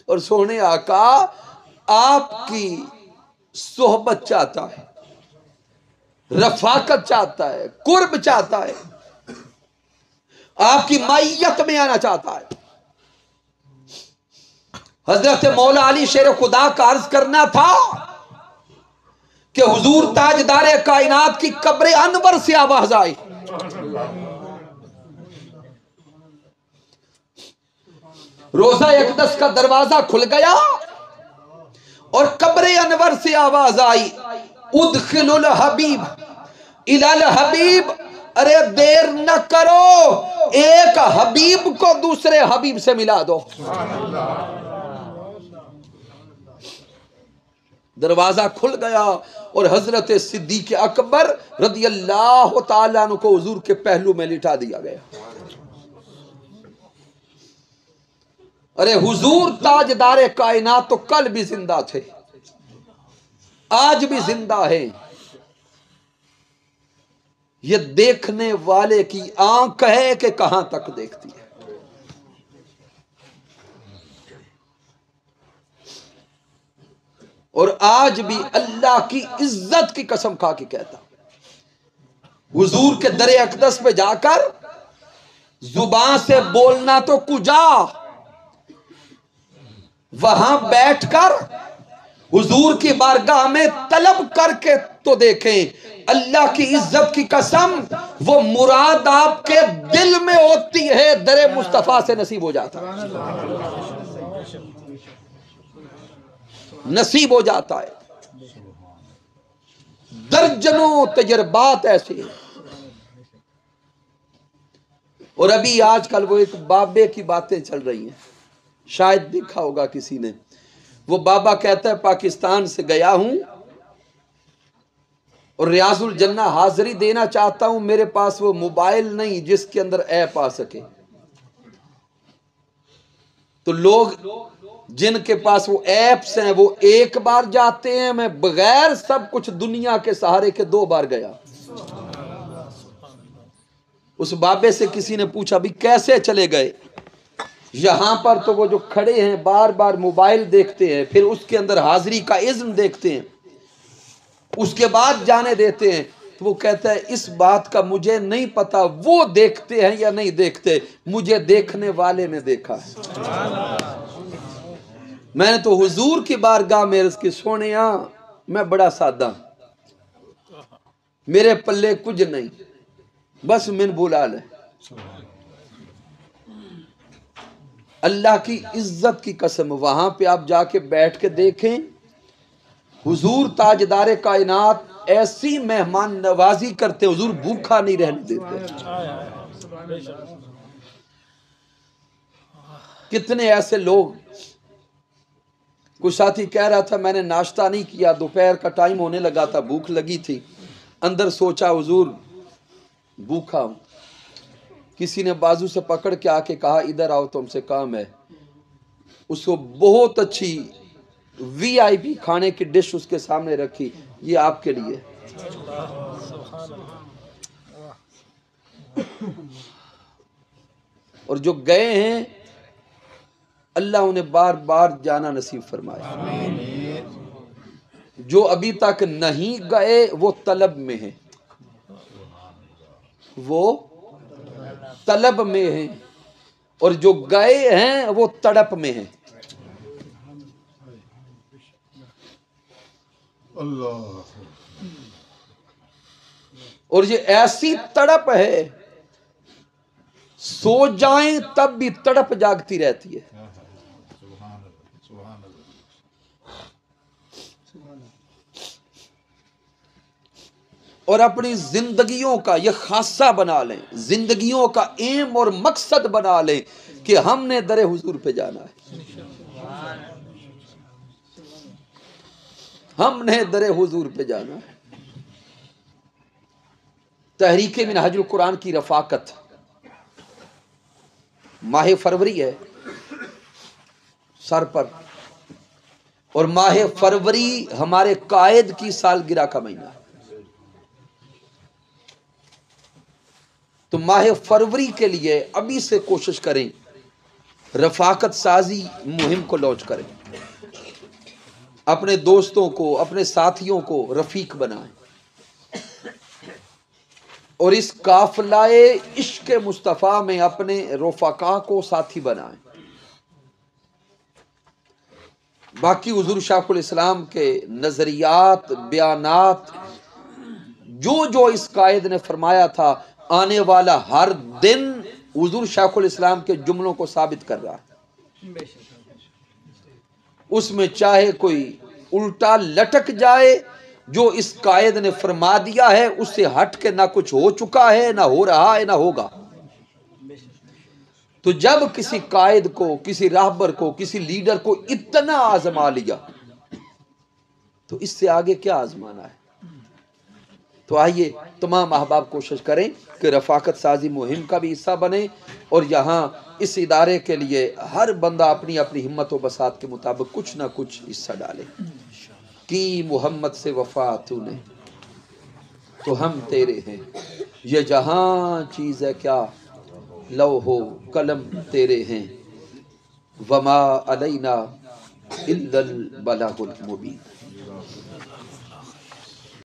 اور سونے آقا آپ کی صحبت چاہتا ہے، رفاقت چاہتا ہے، قرب چاہتا ہے، آپ کی معیت میں آنا چاہتا ہے. حضرت مولا علی شیر خدا کا عرض کرنا تھا کہ حضور تاجدار کائنات کی قبر انور سے آواز آئی. روضہ اقدس کا دروازہ کھل گیا اور قبر انور سے آواز آئی، ادخل الحبیب الی الحبیب. ارے دیر نہ کرو، ایک حبیب کو دوسرے حبیب سے ملا دو. دروازہ کھل گیا اور حضرت صدیق اکبر رضی اللہ تعالیٰ عنہ کو حضور کے پہلو میں لٹا دیا گیا. ارے حضور تاجدار کائنات تو کل بھی زندہ تھے، آج بھی زندہ ہے. یہ دیکھنے والے کی آنکھ ہے کہ کہاں تک دیکھتی ہے. اور آج بھی اللہ کی عزت کی قسم کھا کے کہتا ہوں، حضور کے در اقدس پہ جا کر زبان سے بولنا تو کجا، وہاں بیٹھ کر حضور کی بارگاہ میں طلب کر کے تو دیکھیں. اللہ کی عزت کی قسم، وہ مراد آپ کے دل میں ہوتی ہے در مصطفیٰ سے نصیب ہو جاتا ہے، نصیب ہو جاتا ہے. درجنوں تجربات ایسے ہیں. اور ابھی آج کل وہ ایک بابے کی باتیں چل رہی ہیں، شاید دیکھا ہوگا کسی نے. وہ بابا کہتا ہے پاکستان سے گیا ہوں اور ریاض الجنہ حاضری دینا چاہتا ہوں، میرے پاس وہ موبائل نہیں جس کے اندر ایپ آ سکے. تو لوگ جن کے پاس وہ ایپس ہیں وہ ایک بار جاتے ہیں، میں بغیر سب کچھ دنیا کے سہارے کے 2 بار گیا. اس بابے سے کسی نے پوچھا بھی کیسے چلے گئے؟ یہاں پر تو وہ جو کھڑے ہیں بار بار موبائل دیکھتے ہیں، پھر اس کے اندر حاضری کا اذن دیکھتے ہیں، اس کے بعد جانے دیتے ہیں. تو وہ کہتا ہے اس بات کا مجھے نہیں پتا وہ دیکھتے ہیں یا نہیں دیکھتے، مجھے دیکھنے والے نے دیکھا ہے۔ میں نے تو حضور کی بارگاہ میں عرض کی سونیا میں بڑا سادہ ہوں، میرے پلے کچھ نہیں، بس من بلال ہے۔ اللہ کی عزت کی قسم وہاں پہ آپ جا کے بیٹھ کے دیکھیں، حضور تاجدار کائنات ایسی مہمان نوازی کرتے، حضور بھوکا نہیں رہنے دیتے۔ کتنے ایسے لوگ، کچھ ساتھی کہہ رہا تھا میں نے ناشتہ نہیں کیا، دوپہر کا ٹائم ہونے لگا تھا، بھوک لگی تھی، اندر سوچا حضور بھوکا ہوں، کسی نے بازو سے پکڑ کے آ کے کہا ادھر آؤ تم سے کام ہے، اس کو بہت اچھی وی آئی پی کھانے کی ڈش اس کے سامنے رکھی، یہ آپ کے لیے۔ اور جو گئے ہیں اللہ انہیں بار بار جانا نصیب فرمائے، جو ابھی تک نہیں گئے وہ طلب میں ہیں، وہ طلب میں ہیں، اور جو گئے ہیں وہ تڑپ میں ہیں۔ اللہ اور یہ ایسی تڑپ ہے سو جائیں تب بھی تڑپ جاگتی رہتی ہے۔ سبحان اللہ سبحان اللہ۔ اور اپنی زندگیوں کا یہ خاصہ بنا لیں، زندگیوں کا ایم اور مقصد بنا لیں کہ ہم نے در حضور پہ جانا ہے، ہم نے در حضور پہ جانا ہے۔ تحریک منہاج القرآن کی رفاقت، ماہ فروری ہے سر پر، اور ماہ فروری ہمارے قائد کی سالگرہ کا مہینہ ہے، تو ماہ فروری کے لیے ابھی سے کوشش کریں، رفاقت سازی مہم کو لانچ کریں، اپنے دوستوں کو اپنے ساتھیوں کو رفیق بنائیں، اور اس قافلہ عشق مصطفیٰ میں اپنے رفقا کو ساتھی بنائیں۔ باقی حضور شیخ الاسلام کے نظریات بیانات جو اس قائد نے فرمایا تھا، آنے والا ہر دن حضور شیخ الاسلام کے جملوں کو ثابت کر رہا ہے، اس میں چاہے کوئی الٹا لٹک جائے، جو اس قائد نے فرما دیا ہے اس سے ہٹ کے نہ کچھ ہو چکا ہے، نہ ہو رہا ہے، نہ ہوگا۔ تو جب کسی قائد کو، کسی راہبر کو، کسی لیڈر کو اتنا آزما لیا تو اس سے آگے کیا آزمانا ہے؟ تو آئیے تمام احباب کوشش کریں کہ رفاقت سازی مہم کا بھی حصہ بنے، اور یہاں اس ادارے کے لیے ہر بندہ اپنی اپنی ہمت و بساط کے مطابق کچھ نہ کچھ حصہ ڈالے۔ کی محمد سے وفا تو نے تو ہم تیرے ہیں، یہ جہاں چیز ہے کیا لوح و قلم تیرے ہیں، وما علینا الا البلاغ المبین۔